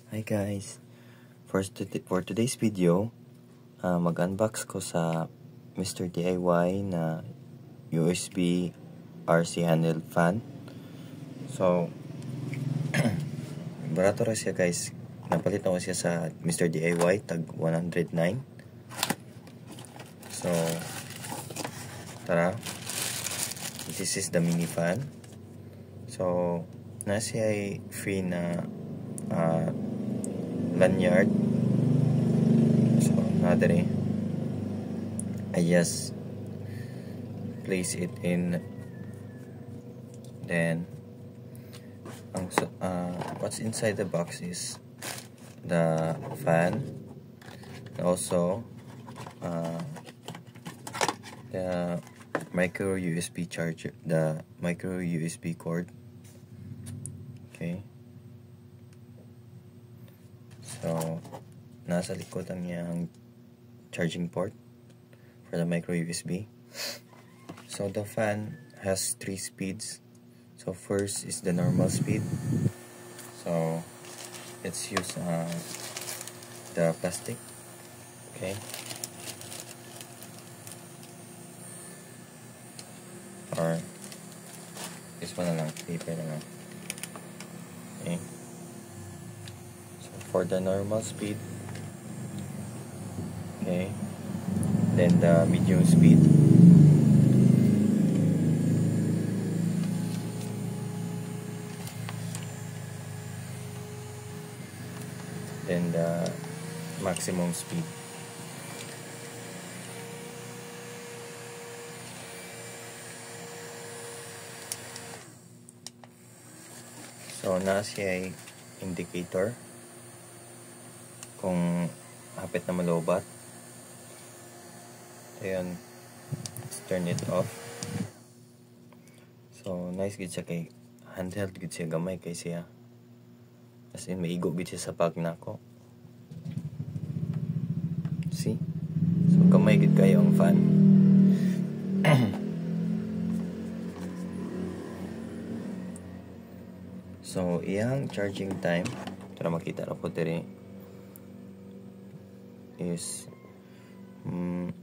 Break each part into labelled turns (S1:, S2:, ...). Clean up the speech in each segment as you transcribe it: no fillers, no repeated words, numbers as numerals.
S1: Hi guys, for today's video, mag-unbox ko sa Mr. DIY na USB RC handle fan. So, barato ra siya guys. Napalit na ko siya sa Mr. DIY tag 109. So, tara. This is the mini fan. So, nasa ay free na lanyard. So another I just place it in, then what's inside the box is the fan, and also the micro USB charger, the micro USB cord. Okay, so nasa likod ang yung charging port for the micro USB. So the fan has 3 speeds. So first is the normal speed. So let's use the plastic. Okay, or this one na lang, paper na lang. Okay, so for the normal speed, okay, then the medium speed, then the maximum speed. So na siya ay indicator kung hapit na malobat. Ayan, let's turn it off. So nice gid siya kay handheld gid siya, gamay kay siya, as in maigo gid siya sa bag nako. See, so gamay gid kayo ang fan. So iyang charging time, para makita na po diri, is 1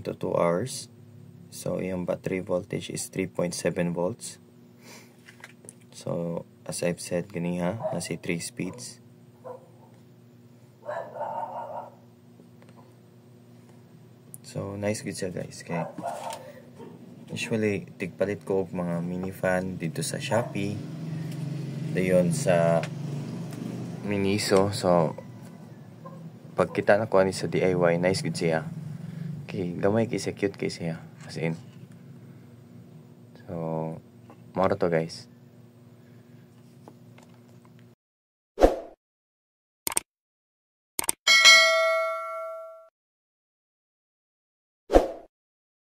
S1: to 2 hours. So yung battery voltage is 3.7 volts. So as I've said ganiha, nasa 3 speeds. So nice good siya guys, kay usually tigpalit ko og mga mini fan dito sa Shopee, dayon sa Miniso. So pagkita na ko ani sa DIY, nice good siya. Okay, gamay kay siya, cute kay siya, as in. So mao to guys.